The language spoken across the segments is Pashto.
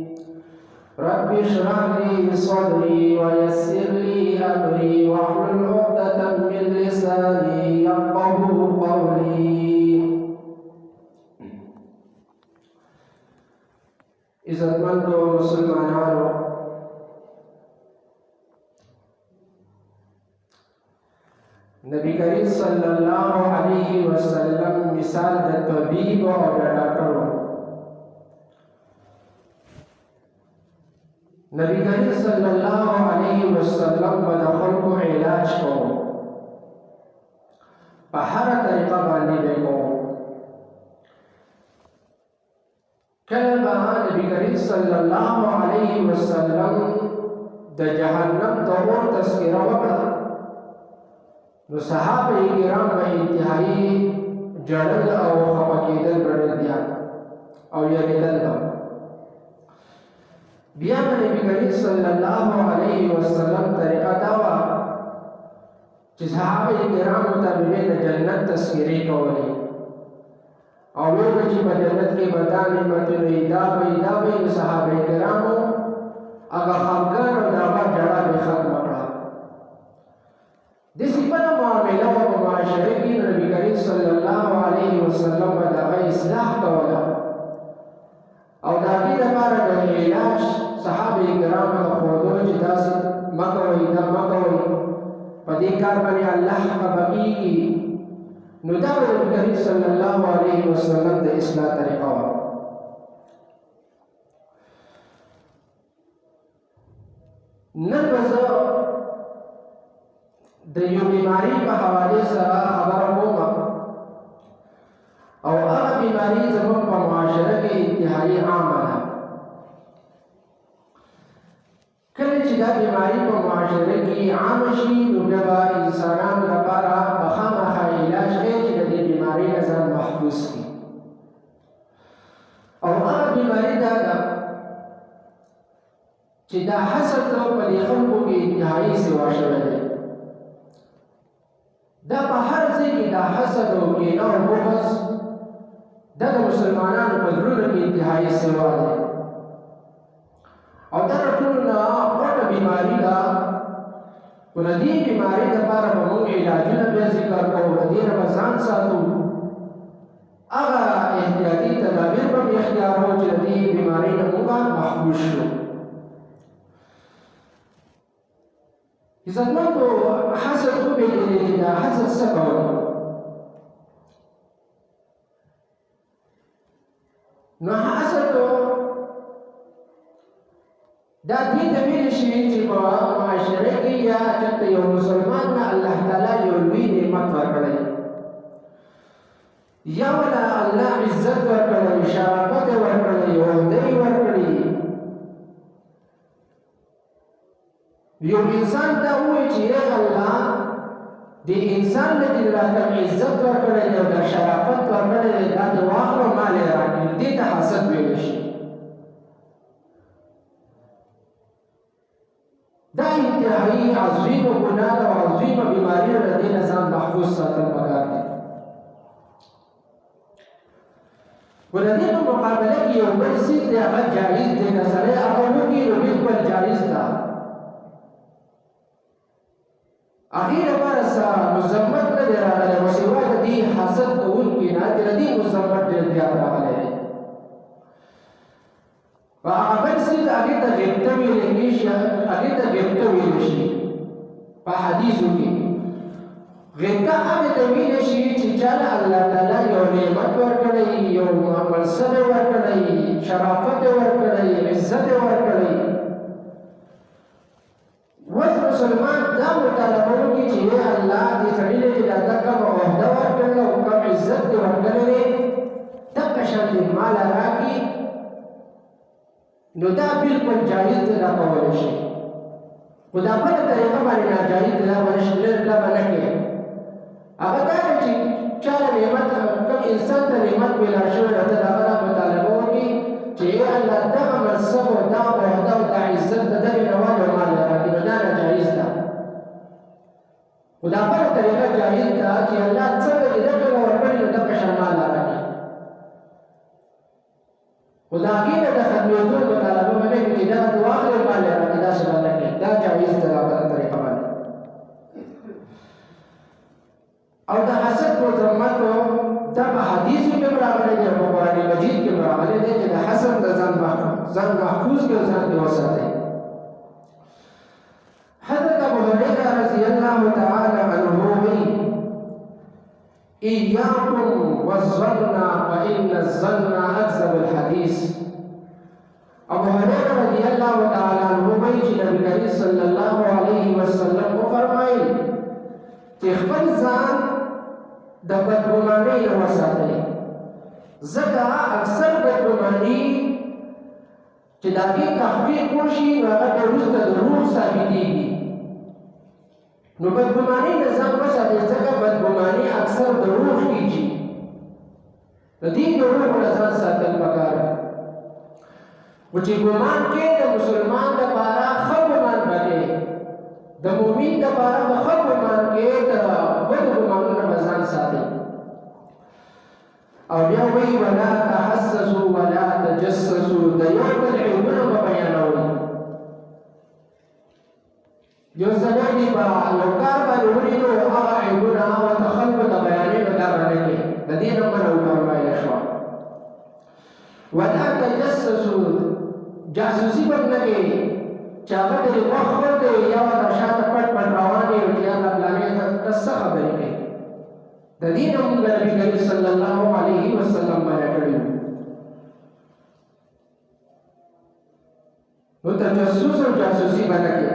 رب اشرح لي صدري ويسر لي أمري واحلل عقدة من لساني يفقهوا قولي. عزتمندو مسلمانانو، نبی کریم صلی اللہ علیہ وسلم مثال د طبیب او د ډاکټر. نبی کریم صلی اللہ علیہ وسلم به د خلکو علاج کوو، په هره طریقه باندې به کوو. کله به نبی کریم صلی اللہ علیہ وسلم د جهنم د اور تذکره وکړه، نو صحابه کرام به انتهایی جړل او خفه کېدل بیا او یریدل به. بیا به نبی کریم صلی الله علیه وسلم طریقه دا وه چې صحابه کرامو ته به د جنت تذکرې کولې او ویل به چې په جنت کې به دا نعمتونه وي، دا به وي، دا به وي. صحابه کرامو هغه خفګان او د هغه ژړا به ختمه کړه. داسې بله معامله وه په معاشره کې، نو نبي کریم صلی الله علیه وسلم به د هغه اصلاح کوله او د هغې لپاره د علاج صحابه کرامو ته ښودلو چې داسې مه کوئ، دا مه کوئ، په دې کار باندې الله خفه کېږي. نو دا به نبي کریم صلی الله علیه وسلم د اصلاح طریقه وه. نن به زه د یو بیماری په حواله سره خبره کوم او هغه بیماری زموږ په معاشره کې انتهایی عامه ده. کله چې دا بیماری په معاشره کې عامه شي، نو بیا به انسانانو لپاره به خامخا علاج دی چې د دې بیمارۍ نه ځان محفوظ کړي. او هغه بیماري دا ده چې دا حسد په دې خلکو کې انتهایی سوا شوی دی. دا په هر ځای کې دا حسد او کینه او بغض دا د مسلمانانو په زړونو کې انتهایی سوا دی او دا د ټولو نه غټه بیماري ده. خو د دې بیمارۍ لپاره به موږ علاجونه بیا ذکر کوو، د دې نه به ځان ساتو، هغه احتیاطي تدابیر به مو اختیاروو چې د دې بیمارۍ نه موږ محفوظ شو. عزتمندو، حسد وپېژنئ چې دا حسد څه کوي. نو حسد دا دې ته ویل شوي چې په معاشره کې یا چېرته یو مسلمان نه الله تعالی یو لوی نعمت ورکړی، یا وله الله عزت ورکړی، شرافت یې ورکړی، عهده یې ورکړي. یو انسان ته ووایي چې ای الله دې انسان له دې راته عزت ورکړی دی او دا شرافت ورکړی دی، دا دې واخلو ما له راکړي، دې ته حسد ویلی شي. دا انتهایی عظیمه ګناه ده او عظیمه بیماري ده، د دې نه ځان محفوظ ساتل پکار دی. خو د دې په مقابله کې یو بل څیز دی، هغه جایز دی، که سړی هغه وکړي نو بالکل جایز ده. هغې لپاره څه مذمت نه دی راغلی، خو سوا د دې حسد کوونکي نه د دې مذمت ډېر زیات راغلی دی. و هغه بل څیز هغې ته غبطه ویلی کېږي، هغې ته غبطه ویلی شي په حدیثو کې. غبطه هغې ته ویلی شي چې چا له الله تعالی یو نعمت ورکړی، یو منصب یې ورکړی، شرافت یې ورکړی، عزت یې ورکړی. اوس مسلمان دا مطالبه وکړي چې ای الله دې سړي له چې دا کومه عهده ورکړله او کوم عزت دې ورکړی دی، دغه شان دې ماله راکړي، نو دا بالکل جایز دی، دا کولی شي. خو دا بله طریقه باندې ناجایز دی، دا به نه کوي. هغه دا دی چې چا له نعمت کوم انسان ته نعمت میلا شوی ده، ته د هغه نه مطالبه وکړي چې ای الله دغه منصب او دغه عهده او دا عزت د دغې نه واله ماله راکړي، نو دا ناجایز ده. خو دا بله طریقه جایز ده چې الله څنګه چې دغه ورکړي نو دغه شان ماله راکړي. خو د هغې نه د ختمېدو مطالبه او د حسد کو ذمت دا په حدیث کې راغلي دی په قرآن مجید کې راغلي دی چې د حسد د ځان محفوظ کې ځان دی وساتي. حضرت ابو هريره رضی الله تعالی عنه وی إياكم والظن فإن الظن أكذب الحديث. ابو هريره رضی الله تعالی عنه وی چې نبی کریم صلی الله علیه وسلم فرمایي چې خپل ځان د بدګمانۍ نه وساتئ، ځکه اکثر بدګماني چې د هغې تحقیق وشي نو هغه بیا وروسته د روح ثابتېږي. نو بدګمانۍ نه ځان وساتئ، ځکه بدګماني اکثر د روح کېږي. د دې د روح نه ځان ساتل پکار دی. خو چې ګمان کې د مسلمان دپاره ښه ګمان به دی، د مؤمن دپاره به ښه ګمان کې د بدو ګمانونو به ځان ساتي. او بیا وایي ولا تحسسوا ولا تجسسوا، د یو بل عیبونه به بیانوئ. یو سړی دې په یو کار باندې ولیدو هغه عیبونه ورته خلکو ته بیانوي، نو دا به نه کوي. د دې نه منع وفرمایله شوه. ولا تجسسوا، جاسوسي به نه کوي چې هغه ته دې وخت ورکوي یا ورته شاته پټ پټ روان وي چې هغه پلانې ته څه خبرې کوي. د دې نه موږ نبي کریم صلی الله علیه وسلم منع کړي. نو تجسس او جاسوسي به نه کوي.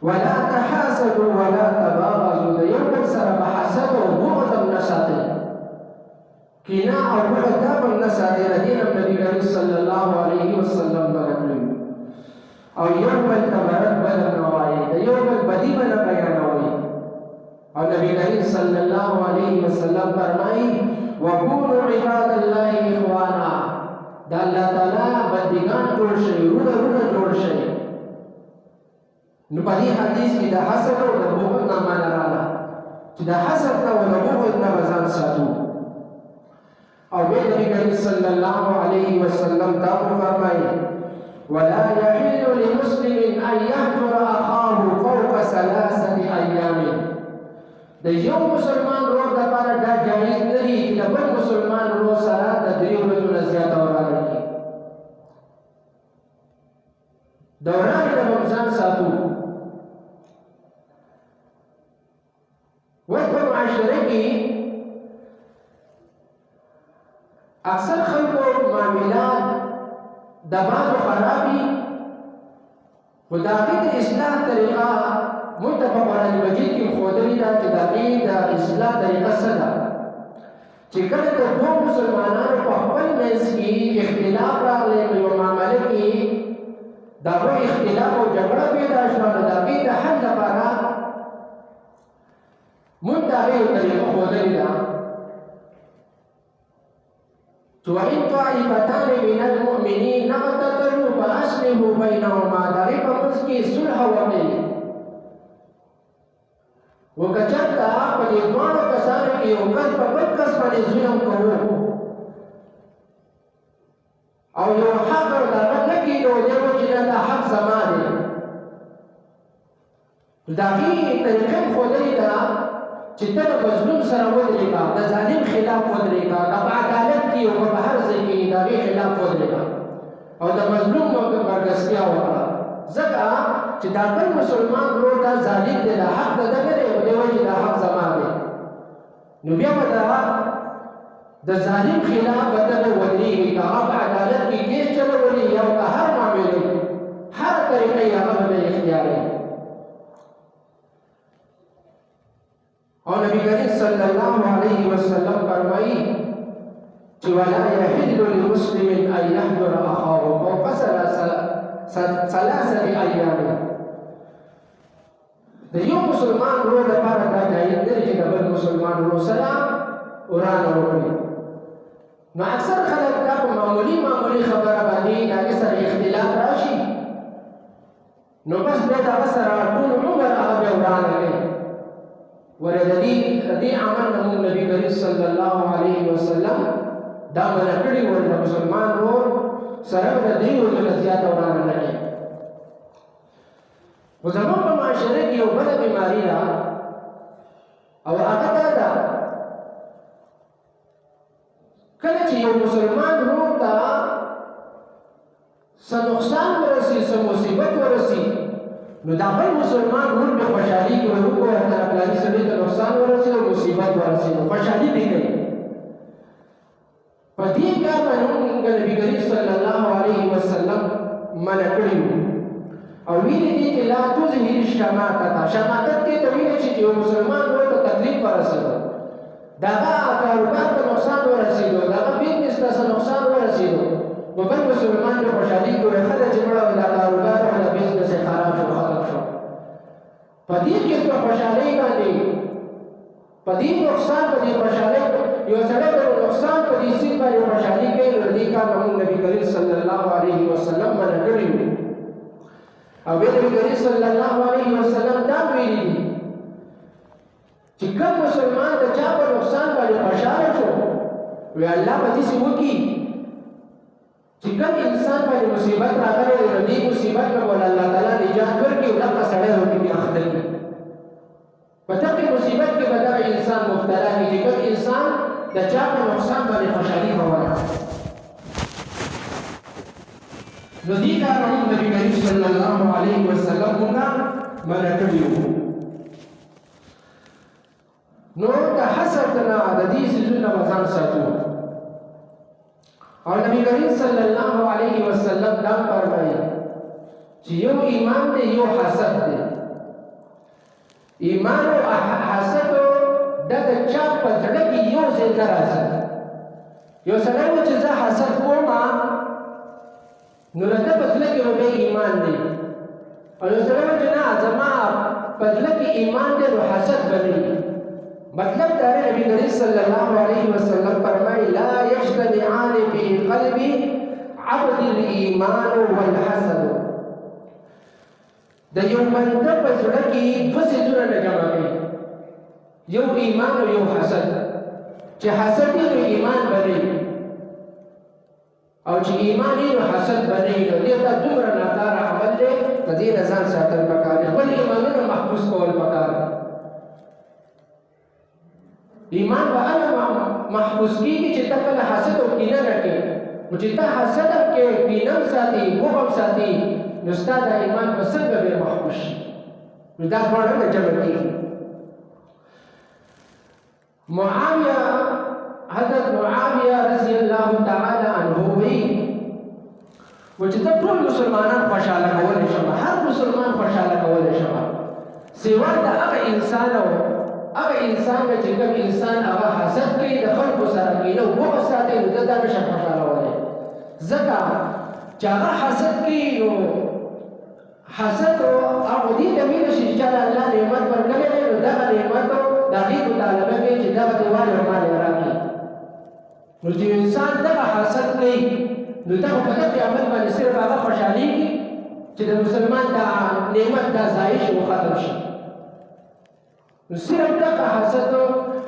ولا تحاسدوا ولا تباغضوا، د یو بل سره به حسد او بغض هم نه ساتئ، کینه او بغض دا به هم نه ساتئ. د دې نه نبي کریم صلی الله علیه وسلم منع کړي. او یو بل ته برد بد نه وایئ، د یو بل بدي به نه بیانوئ. او نبی کریم صلی الله علیه وسلم فرمایي وکونوا عباد الله اخوانا، د الله تعالی بندګان جوړ شئ، ورونه جوړ شئ. نو په دې حدیث کې د حسد او د بغض نه منع راغله چې د حسد نه او د بغض نه به ځان ساتو. او بیا نبی کریم صلی الله علیه وسلم دا فرمایي ولا يحل لمسلم ان يهجر اخاه فوق 3 ايام. د یو مسلمان ورور دپاره دا جایز نه دي چې د بل مسلمان ورور سره د 3 ورځو نه زیاته ورانه کړي. د ورانې نه به ځان ساتو. اوس په معاشره کې اکثر خلکو معاملات د بعضو خرابي، خو د هغې د اصلاح طریقه موږ ته په قرآن مجید کې ښودلې ده چې د هغې د اصلاح طریقه څه ده. چې کله د دوو مسلمانانو په خپل منځ کې اختلاف راغلی په یو معامله کې، د هغو اختلاف او جګړه پیدا شوه، نو د هغې د حل لپاره موږ د هغې یو طریقه ښودلې ده چې وإن طائفتان من المؤمنین اقتتلوا فأصلحوا بینهما، د هغې په منځ کې صلح وکړئ. وکه چېرته په دې دواړو کسانو کې یو کس په بل کس باندې ظلم کوو او یو حق د هغه نه کېږو، دی وایي چې نه دا حق زما دی. د هغې طریقه یې ښودلې ده چې ته د مظلوم سره ودرېږه، د ظالم خلاف ودرېږه، که په عدالت کې او که په هر ځای کې د هغې خلاف ودرېږه او د مظلوم مرګستیا وکړه. ځکه چې دا بل مسلمان ورور دا ظالم دی، دا حق د ده نه دی، خو دی وایي چې دا حق زما دی. نو بیا به د ظالم خلاف به دغه ودرېږي، که هغه په عدالت کې کیس چلولي یا که هر معاملې هر طریقه یې هغه به اختیاروي. او نبی کریم صلی الله علیه وسلم فرمایي چې ولا يحل لمسلم ان يهجر اخاه فوق 3 ایام. د یو مسلمان ورور لپاره دا جایز نه دی چې د بل مسلمان ورور سره ورانه وکړي. نو اکثر خلک دا په معمولي خبره باندې د هغې سره اختلاف راشي، نو بس بیا د هغه سره ټول عمر هغه بیا ورانه کوي. ولې د دې عمل نه موږ نبي کریم صلی الله علیه وسلم دا منع کړي وو د مسلمان ورور سره د 3 ورځو نه زیاته ورانه نه کوي. خو زموږ په معاشره کې یو بله بیماري ده او هغه دا ده کله چې یو مسلمان ورور ته څه نقصان ورسي څه مصیبت ورسي نو دا بل مسلمان ورور به خوشحالي کوي وګوره دا فلاني سړي ته نقصان ورسي او مصیبت ورسي نو خوشحالي به کوي په دې کار باندې نبی کریم صلی الله علیه وسلم منع کړی او ویلي دي چې لا تظهر الشماتة شماتت دې ته ویلي چې یو مسلمان ورته تکلیف ورسېدو د هغه کاروبار ته نقصان ورسېدو د هغه بزنس ته نقصان ورسېدو نو بل مسلمان به خوشحالي کوي ښه ده چې مړه دا کاروبار او دا بزنس یې خراب شو ختم شو په دې قسمه خوشحالۍ باندې په دې نقصان په دې خوشحالۍ یو سړی به نقصان په دې سیند باندې خوشحالي کوي نو دې کار به نبي کریم صلی الله علیه وسلم منع کړی او بیا نبی کریم صلی الله علیه وسلم دا ویلي دي چې کوم مسلمان د چا په نقصان باندې خوشحاله شو وی الله به داسې وکړي چې کوم انسان باندې مصیبت راغلی دی نو دې مصیبت نه به الله تعالی نجات ورکړي او دغه سړی ورپسې اخته کړي په دغه مصیبت کې به دغه انسان مبتلا کړي چې کوم انسان د چا په نقصان باندې خوشحالي کوله نو دې کار هم نبي کریم صلی الله علیه وسلم موږ منع کړي وو نو د حسد نه د دې څیزونو نه ځان ساتو او نبی کریم صلی الله علیه وسلم دا فرمایي چې یو ایمان دی یو حسد دی ایمان او حسد د چا په زړه کې یو ځای نه راځي یو سړی چې زه حسد کوم نو لکه په زړه کې به ایمان دی او یو سړی چې نه زما په زړه کې ایمان دی نو حسد به نه مطلب دا ہے نبی کریم صلی اللہ علیہ وسلم فرمائے لا یجتمعان فی قلب عبد الایمان والحسد دا یو بنده په زړه کې دوه څیزونه نه جمع کوي یو ایمان او یو حسد چې حسد یې نو ایمان بنئ او چې ایمان یې نو حسد بنئ نو دې ته دومره ناکاره عمل دی د دې نه ځان ساتل پکار دی خپل ایمانونه محفوظ کول پکار دی ایمان به هغه محفوظ کېږي چې ته کله حسد او کینه نه کوې نو چې ته حسد هم کوې کینه هم ساتي بغض ساتي نو ستا دا ایمان به څنګه بیا محفوظ شي نو دا دواړه نه جمع کېږي حضرت معاویه رضی الله تعالی عنه وایي چې ته ټول مسلمانان خوشحاله کولی شم هر مسلمان خوشحاله کولی شم سوا د هغه انسان چې کوم انسان هغه حسد کوي د خلکو سره کینه او بغض ساتي نو دا نشي خوشحالولی ځکه چې هغه حسد کوي نو حسد هغه دې ته ویلی شي چې الله نعمت ورکړی دی نو دغه نعمت د هغې مطالبه کوي چې دغه دې والې ورباندې راکړي نو چې انسان دغه حسد کوي نو دغه په دغه عمل باندې صرف هغه خوشحالېږي چې د مسلمان دا نعمت دا ضایع شي او ختم شي نو صرف دغه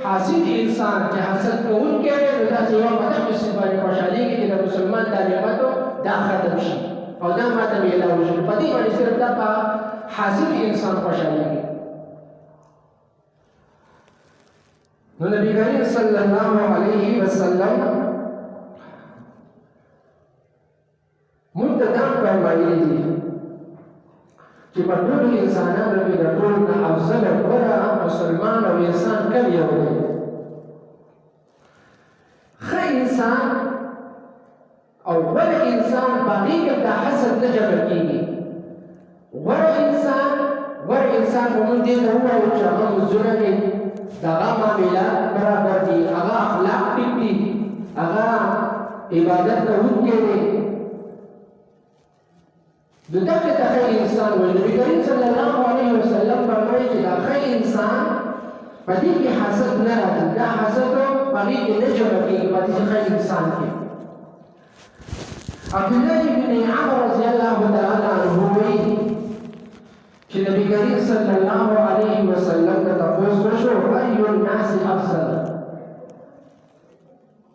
حاسد انسان چې حسد کوونکی دی نو داسې یوه په دغه قسم باندې خوشحالېږي چې د مسلمان دا نعمت دا ختم شي او دا ماته میلاو شي په دې باندې صرف دغه حاسد انسان خوشحالېږي نو نبی کریم صلی الله علیه وسلم موږ ته دا فرمایلي دي چې په ټولو انسانانو کې د ټولو نه افضل او غوره مسلمان او انسان کوم یو دی ښه انسان او غوره انسان په هغې کې د حسد نه جمع کېږي غوره انسان به موږ دې ته ووایو چې هغه مزدونه کوي د هغه معاملات برابر دي هغه اخلاق ټیک دي هغه عبادت کوونکی دی دغه ته ښه انسان وایي نبي کریم صلی الله علیه وسلم فرمایي چې دا ښه انسان په دې کې حسد نه راځي دا حسد په هغې کې نه جمع کېږي په دې ښه انسان کې عبدالله بن عمر رضی الله تعالی عنه وایي چې نبی کریم صلی الله علیه وسلم ته تپوس وشو ای الناس افضل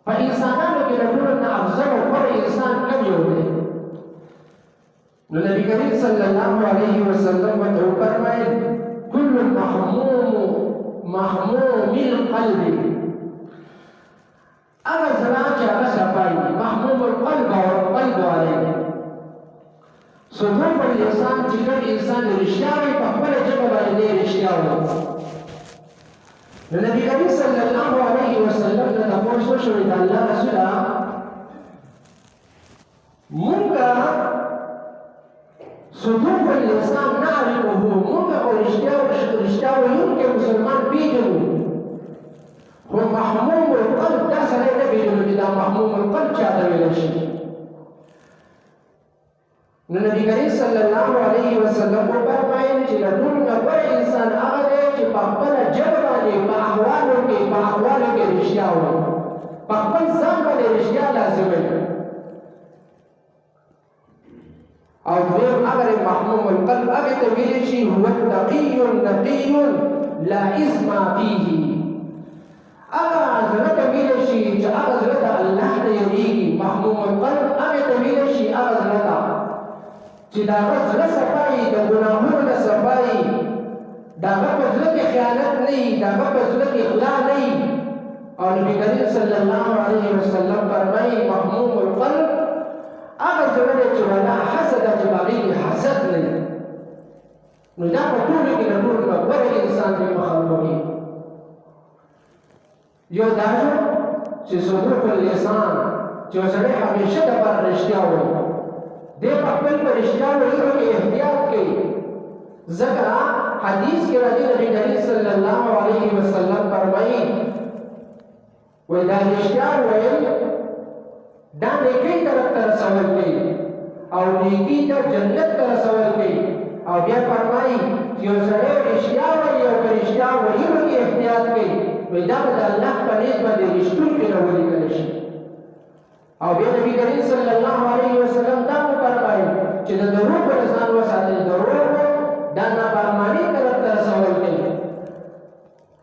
په انسانانو کې د ټولو نه افضل او غوره انسان کوم یو دی نو نبی کریم صلی الله علیه وسلم ته فرمایل کل محموم القلب هغه زړه چې هغه صفایي محموم القلب او قلب والے صدور الانسان چې کوم انسان رښتیا وي په خپله ژبه باندې رښتیا وایي نو نبي کریم صلی الله علیه وسلم نه تپوس وشوی د الله رسوله مونږه صدور الانسان نعرفه مونږه خو رښتیا ویونکی مسلمان پیژنو خو محموم القلب دا سړی نه پیژنو چې دا محموم القلب چاته ویلی شي نو نبی کریم صلی الله علیه وسلم وفرمایل چې له ټولو نه غوره انسان هغه دی چې په خپله ژبه باندې په احوالو کې رښتیا وایي په خپل ځان باندې رښتیا لازموي او دویم هغه محموم القلب هغې ته ویلی شي هو التقي النقي لا اثم فيه هغه زړه ته ویلی شي چې هغه زړه ته الله نه یریږي محموم القلب هغې ته ویلی شي هغه زړه ته چې د هغه زړه صفایي د ګناهونو نه صفایي د هغه په زړه کې خیانت نه وي د هغه په زړه کې غلا نه وي او نبي کریم صلی الله علیه وسلم فرمایي محموم القلب هغه زړه دی چې ولا حسد چې هغې کې حسد نه وي نو دا په ټولو کې د ټولو نه غوره انسان دی په خلکو کې یو دا شو چې صدوق اللسان چې یو سړی همیشه دپاره رښتیا وایي دی په خپل په رښتیا ویلو کې احتیاط کوي ځکه حدیث کې راځي نبي کریم صلی الله علیه وسلم فرمایي وایي دا رښتیا ویل دا نیکۍ طرف ته رسول کوي او نیکي ته جنت ته رسول کوي او بیا فرمایي چې یو سړی رښتیا وایي او په رښتیا ویلو کې احتیاط کوي وایي دا به د الله په نیت باندې رښتونکی نه ولیکلی شي او بیا نبی کریم صلی الله علیه وسلم دا وفرمایل چې د دروغ نه ځان وساتئ دروغ دا نافرماني طرف ته رسول کوي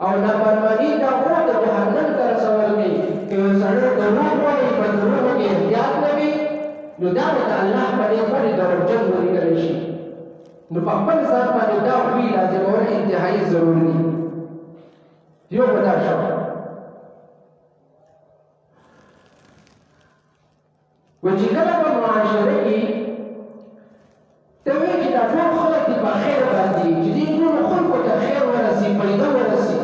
او نافرماني دا اور د جهنم ته رسول کوي که یو سړی دروغ وایي په دروغو کې احتیاط نه وي نو دا به د الله په نیت باندې دروغجن ولیکلی شي نو په خپل ځان باندې دا خوی لازمول انتهایي ضروري دي یو به دا شو و چې کله په معاشره کې ته وایې چې دا ټول خلک دي په خیر باندې چې دې ټولو خلکو ته خیر ورسي فایده ورسي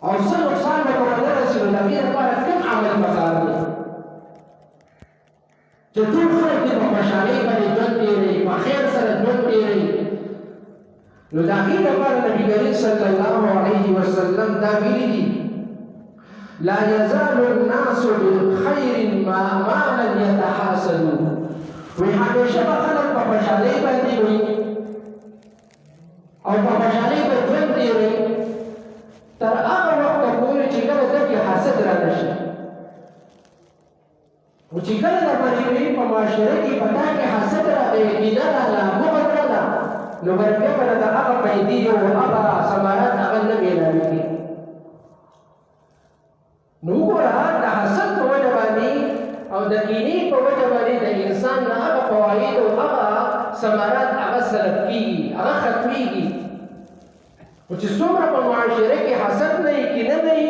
او څه نقصان به ورته رسي نو د هغې لپاره کوم عمل پکار دی چې ټول خلک دې په خوشحالۍ باندې ژوند تېروي په خیر سره ژوند تېروي نو د هغې لپاره نبي کریم صلی الله علیه وسلم دا ویلي دي لا يزال الناس بالخير ما لم يتحاسدوا وی همیشه به خلک په خوشحالۍ باندې وي او په خوشحالۍ به ژوند تېروي تر هغه وخته پورې چې کله ده کې حسد را نه شي او چې کله د باندې په معاشره کې په تا کې حسد راغی کینه راغله بغض راغله نو بیا به د هغه پیدې او هغه ثمرات هغه نه میلاوېږي نو وګوره د حسد په وجه باندې او د کینې په وجه باندې د انسان نه هغه فواید او هغه ثمرات هغه سلب کېږي هغه ختمېږي خو چې څومره په معاشره کې حسد نه وي کینه نه وي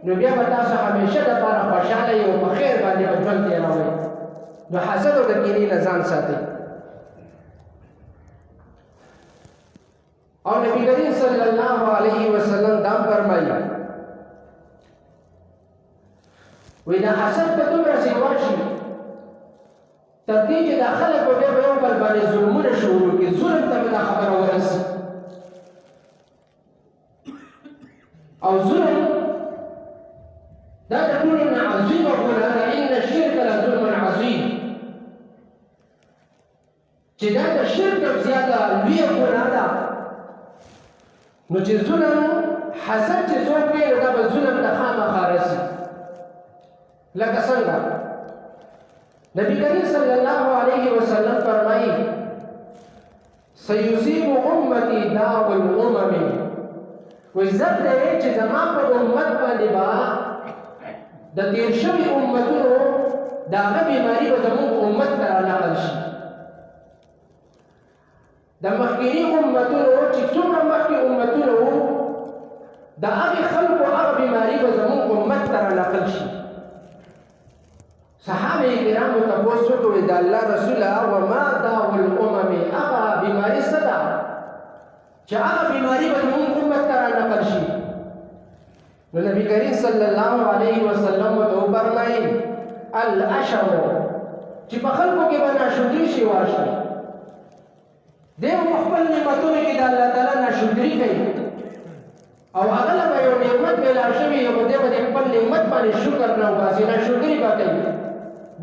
نو بیا به تاسو همیشه دپاره خوشحاله یې او په خیر باندې به ژوند تېروئ نو حسد او د کینې نه ځان ساتئ او نبی کریم صلی الله علیه وسلم دا فرمایي وی دا حسد په دومره سیوا شي تر دې چې دا خلک به بیا په یو بل باندې ظلمونه شروع کړي ظلم ته به دا خبره ورسي او ظلم دا د ټولو نه عظیمه ګناه ده ان الشرک لظلم عظیم چې دا د شرک زیاته لویه ګناه ده نو چې ظلم حسد چې څوک کوي نو دا به ظلم ته خامخا رسي لکه څنګه نبی کریم صلی الله علیه وسلم فرمایي سيصيب امتي داء الامم وی زد دی چې زما په امت باندې به د تیر شوي امتونو د هغه بیماري به زموږ امت ته رانقل شي د مخکیني امتونو چې څومره مخکې امتونه وو د هغې خلکو هغه بیماري به زموږ امت ته رانقل شي. صحابه کرامو تپوس وکړو د الله رسوله وما داء الامم، هغه بیماري څه ده چې هغه بیماري به زموږ امت ته رانقل شي. نو نبي کریم صلی الله علیه وسلم ورته وفرمایل الاشر، چې په خلکو کې به ناشکري شي واشي. دی په خپل نعمتونو کې د الله تعالی ناشکري کوي او هغه له به یو نعمت میلاو شوي او دی به د خپل نعمت باندې شکر نه وباسي، ناشکري به کوي.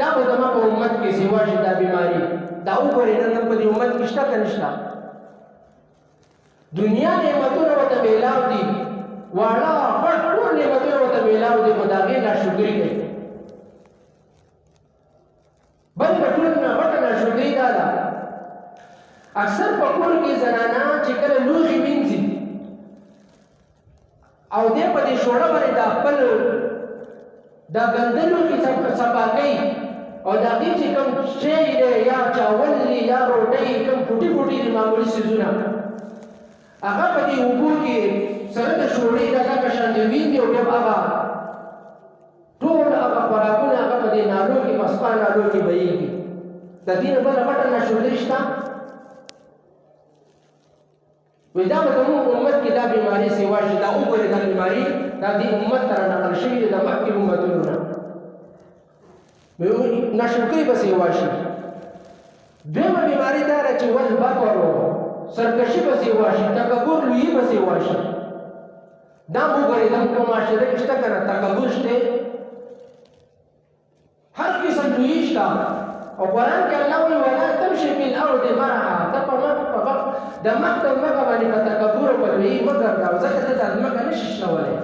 دا به زما په امت کې سیوا شي دا بیماري. دا وګورئ نن په دې امت کې شته که نشته؟ دنیا نعمتونه ورته میلاو دي، واړه غټ ټول نعمتونه ورته میلاو دي، خو د هغې ناشکري کوي. بل د ټول نه غټه ناشکري دا ده اکثر په کور کې زنانه چې کله لوښي مینځي او دی په دې شوړه باندې د خپل دا ګنده لوښي صفا کوي او د هغې چې کوم شی دی یا چاول دی یا روټۍ کوم ټوټي ټوټي دي معمولي څیزونه هغه په دې اوبو کې سره د شوړې دغه په شان دي وینځي او بیا هغه ټول هغه خوراکونه هغه په دې نالو کې په سپا نالو کې بهیږي. د دې نه بله غټه ناشکري شته؟ وی دا به زموږ امت کې دا بیماري سیوا شي. دا وګورئ دا بیماري دا دې امت ته رانقل شوي دي د مخکې امتونو نه. ناشکري به سیوا شي. دویمه بیماري دا ده چې والبطر، سرکشي به سیوا شي، تکبر لویي به سیوا شي. دا وګورئ زموږ په معاشره کې شته که نه؟ تکبر شته، هر قسم لویي شته. او قرآن کې الله وایي ولا تمشي فی الارض مرحا، ته په د مخ ته مځکه باندې په تکبر او په لویي مه ګرځه، ځکه ته دا ځمکه نشي شنولی.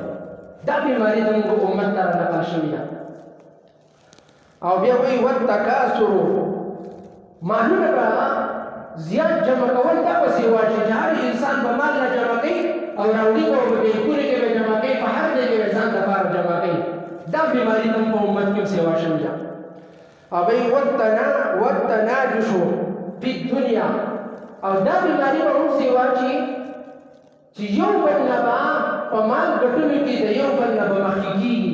دا بیماري زموږ امت ته رانقل شوې ده. او بیا وایي والتکاثر، مالونه به زیات جمع کول دا به سیوا شي چې هر انسان به مال نه جمع کوي او راوړي به په بېلکونې کې به جمع کوي، په هر ځای کې به ځان دپاره جمع کوي. دا بیماري زموږ په امت کې سیوا شوې ده. او بیا والتناجش فی الدنیا، او دا بیماري به هم سیوا شي چې یو بل نه به په مال ګټلو کې د یو بل نه به مخکې کېږي.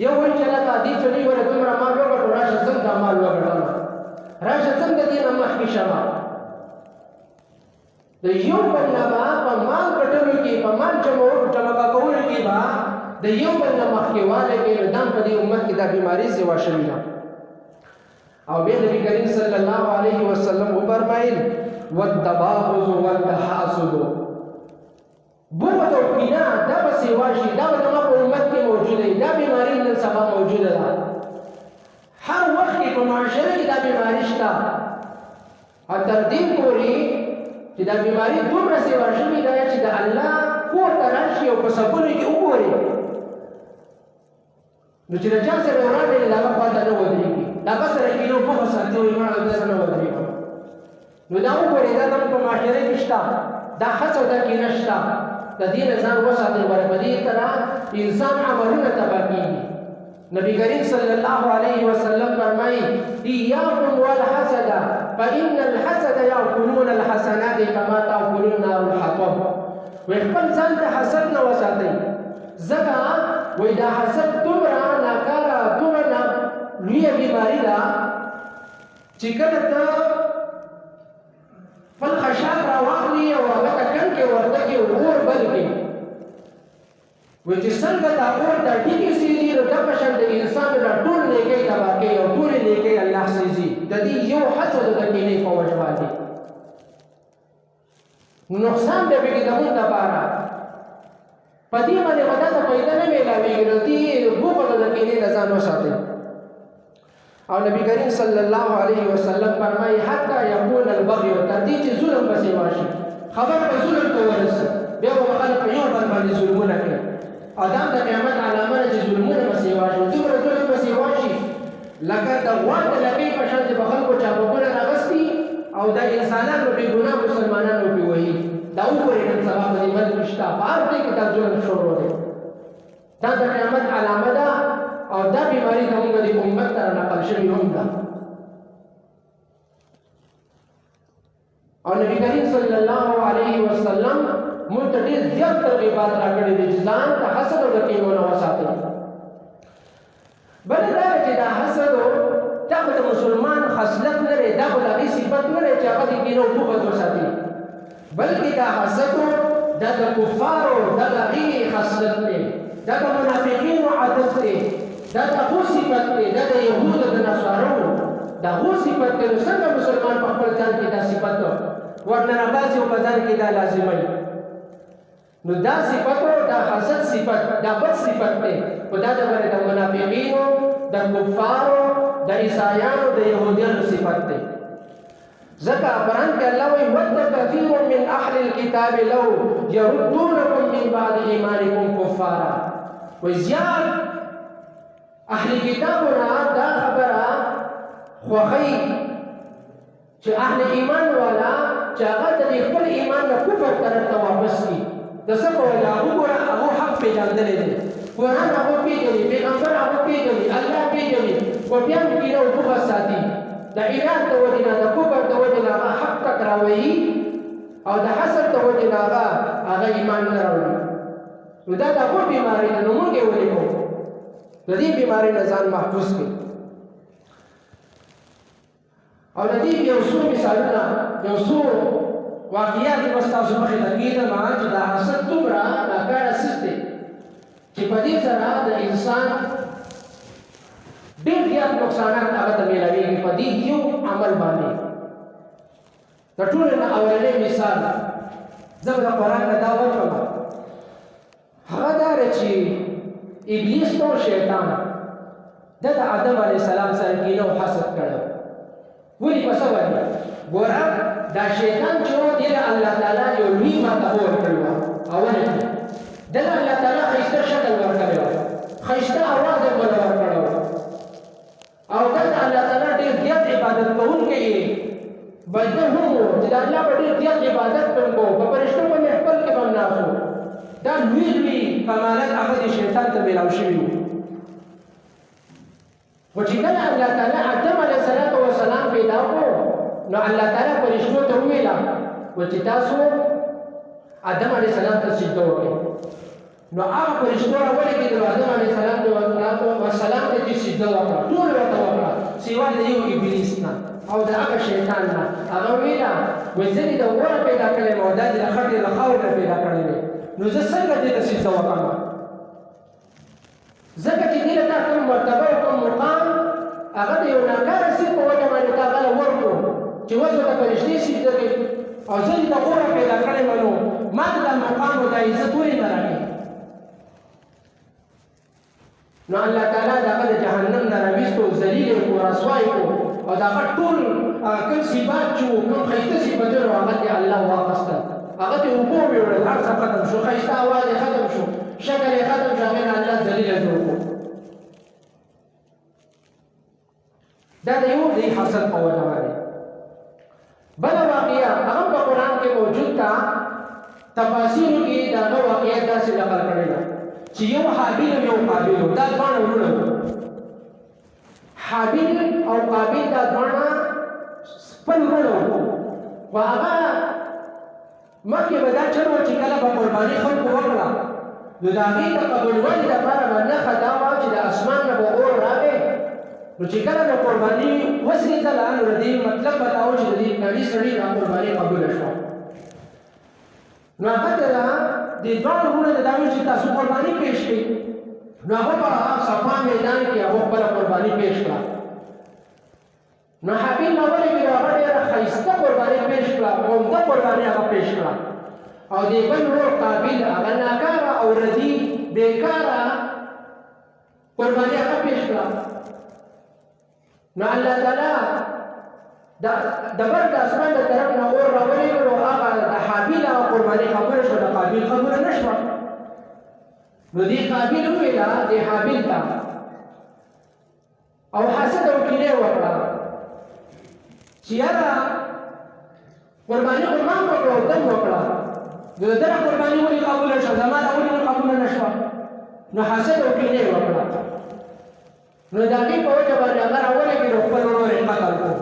یو وایي چې لکه دې سړي وله دومره مال وګټو، راشه ځم دا مال وګټم، راشه ځم د دې نه مخکې شمه. د یو بل نه به په مال ګټلو کې، په مال جمع کولو کې به د یو بل نه مخکې والی کوي. نو دا په دې امت کې دا بیماري سیوا شوې ده. او بیا نبي کریم صلی الله علیه وسلم وفرمایل والتباغض والتحاسد، بغض او کینه دا به سیوا شي. دا به زما په امت کې موجوده وي. دا بیماري نن سبا موجوده ده. هر وخت کې په معاشره کې دا بیماري شته. او تر دې پورې چې دا بیماري دومره سیوا شوې ده چې د الله کور ته راشي او په سفرو کې وګوري نو چې د چا سره وړاندې د هغه خواته نه ودرېږي، د هغه سره کینه او بغض ساتي وایي ما د ده سره نه ودرېږم. نو دا وګورئ دا زموږ په معاشره کې شته، دا هڅه او دا کینه شته. د دې نه ځان وساتئ، ګوره په دې طرح انسان عملونه تباه کېږي. نبی کریم صلی الله علیه وسلم فرمایي ایاکم والحسد فإن الحسد یأکلون الحسنات کما تأکل النار الحطب. وایي خپل ځان ته حسد نه وساتئ، ځکه وایي دا حسد دومره ناکاره دومره لویه بیماري ده چې کله ته خپل خشاک راواخلي او هغه ته کڼ کې ورته کړي اور بل کړي. وایي چې څنګه دا اور دا ټیکې سېزي نو دا په شان د انسان دا ټول نیکۍ تباه کوي او ټولې نیکۍ الله سېزي د دې یو حسد د کینې په وجه باندې. نقصان دی پکې زموږ دپاره. په دې باندې به داسې فایده نه میلاوېږي. نو دې بغض د کینې نه ځان وساتئ. او نبی کریم صلی الله علیه وسلم فرمایي حتی یکون البغي، تر دې چې ظلم به سیوا شي. خبر به ظلم ته ورسي، بیا به خلک په یو بل باندې ظلمونه کوي. او دا د قیامت علامه ده چې ظلمونه به سیوا شي. دومره ظلم به سیوا شي لکه د غوا د لکۍ په شان چې به خلکو چاپکونه راغستي او د انسانان به بېګناه مسلمانان به پرې وهي. دا وګورئ نن سبا په دې ملک کې شته، په هر ځای کې دا ظلم شروع دی. دا د قیامت علامه ده او دا بیماري زموږ د امت ته رانقل شوې هم ده. او نبی کریم صلی الله علیه وسلم مونږ ته ډېر زیات ترغیبات راکړي دي چې ځان ته حسد او د کینو نه وساتئ. بله دا ده چې دا حسد دا خو د مسلمان خصلت نه دی، دا خو د هغې صفت نه دی چې هغه د کینو او بغض وساتي، بلکې دا حسد دا د کفارو دا د هغې خصلت دی، دا د منافقینو عادت دی، دا د هغو صفت دی، دا د یهودو د نصارو د هغو صفت دی. نو څنګه مسلمان په خپل ځان کې دا صفت ورنه راباسي او په ځان کې دا لازموي؟ نو دا صفت دا حسد صفت دا بد صفت دی، خو دا د منافقینو د کفارو د عیسایانو د یهودیانو صفت دی. ځکه قرآن کې الله وایي ود کثیر من اهل الکتاب لو یردونکم من بعد ایمانکم کفارا. وایي زیات اهل کتابونه دا خبره خوښوي چې اهل ایمان والا چې هغه د خپل ایمان نه کفر طرف ته واپس کړي. د څه په وجه؟ هغه ګوره هغه حق پېژندلی دی، قرآن هغه پېژني، پیغمبر هغه پېژني، الله پېژني، خو بیا هم کینه او بغض ساتي. د عناد د وجې نه د کفر د وجې نه هغه حق ټکراوي او د حسد د وجې نه هغه ایمان نه راوړي. نو دا د هغو بیمارۍ ده. نو موږ یې ولې کوو؟ د دې بیمارۍ نه ځان محفوظ کړي. او د دې یو څو مثالونه یو څو واقعیات به ستاسو مخې ته کېږدم چې دا حسد دومره ناکاره څیز دی چې په دې سره د انسان ډېر زیات نقصانات هغه ته میلاوېږي په دې یو عمل باندې. د ټولو نه اولنی مثال زه به د قرآن نه دا ورکړم، هغه دا دی چې ابلیس نو شیطان ده د آدم علیه السلام سره کینه او حسد کړی. ولې په څه وجه؟ ګوره دا شیطان چې و دې له الله تعالی یو لوی مرتبه ورکړې وه. اول ده له الله تعالی ښایسته شکل ورکړی و، ښایسته اواز یې ورله ورکړی و، او ده د الله تعالی ډېر زیات عبادت کوونکی یې بنده هم و چې د الله به ډېر زیات عبادت به هم کوو، په فرشتو باندې خپل کې به هم ناست و. دا لوی لوی کمالات هغه د شیطان ته میلاو شوي وو. خو چې کله الله تعالی آدم علیه السلام پیدا کړو نو الله تعالی فرشتو ته وویله چې تاسو آدم علیه السلام ته سجده وکړئ. نو هغه فرشتو راولېږېدلو آدم علیه السلام ته چې سجده وکړه، ټول ورته وکړه سوا د یو ابلیس نه او د هغه شیطان نه. هغه ویله وایي زه دې د اوره پیدا کړی یم او دا دې د خټې له خاورې نه پیدا کړی دی، نو زه څنګه دې ته سجده وکړم؟ ځکه چې دې له تا کوم مرتبه او کوم مقام هغه د یو ناکاره څیز په وجه باندې تا هغه له ورکړو چې اوس به ته فرشتې سجده کوي او زه دې د اوره پیدا کړی یم، نو ما ته دا مقام او دا عزت ولې نه راکړي؟ نو الله تعالی د هغه د جهنم نه راویستو، ذلیل یې کړو، رسوا یې کړو او د هغه ټول کوم صفات چې وو، کوم ښایسته صفتونه وو، هغه دې الله واخیستل، هغه دې اوبو ویوړل، هر څه ختم شو، ښایسته اواز یې ختم شو، شکل یې ختم شو، هغې نه الله ذلیله جوړ کړو. دا د یو دې حسد په وجه باندې. بله واقعه هغه په قرآن کې موجود ده، تفاسیرو کې د هغه واقعیت داسې نقل کړې ده چې یو حابیل او یو قابیل و، دا دواړه وروڼه وو. حابیل او قابیل دا دواړه خپل وروڼه وو، خو هغه مخکې به دا چل وه چې کله به قرباني خلکو وکړه نو د هغې د قبولوالي دپاره به نښه دا وه چې د اسمان نه به اور راغی، نو چې کله د قرباني وسېدله نو د دې مطلب به دا و چې د دې نړۍ سړي دا قرباني قبوله شوه. نو هغه ته دې دواړو وروڼو ته دا ویل چې تاسو قرباني پیش کړئ. نو هغه په صفا میدان کې هغه خپله قرباني پیش کړه. نو حابیل نه ولېږېدو، هغه ډېره ښایسته قرباني پیش کړه، عمده قرباني هغه پیش کړه، او دې بل ورور قابیل هغه ناکاره او ردي بېکاره قرباني هغه پیش کړه. نو الله تعالی د بر د اسمان د طرف نه اور راولېږلو، هغه د حابیل هغه قرباني قبوله شوه، د قابیل قبوله نه شوه. نو دې قابیل وویله دې حابیل ته او حسد او کینه یې وکړه چې یاره قرباني خو ما وکړه او ده م وکړه، نو د ده قرباني ولې قبوله شوه، زما د ولې قبوله نه شوه؟ نو حسد او کینه یې وکړه. نو د هغې په وجه باندې هغه راولېږېدو، خپل ورور یې قتل کړو.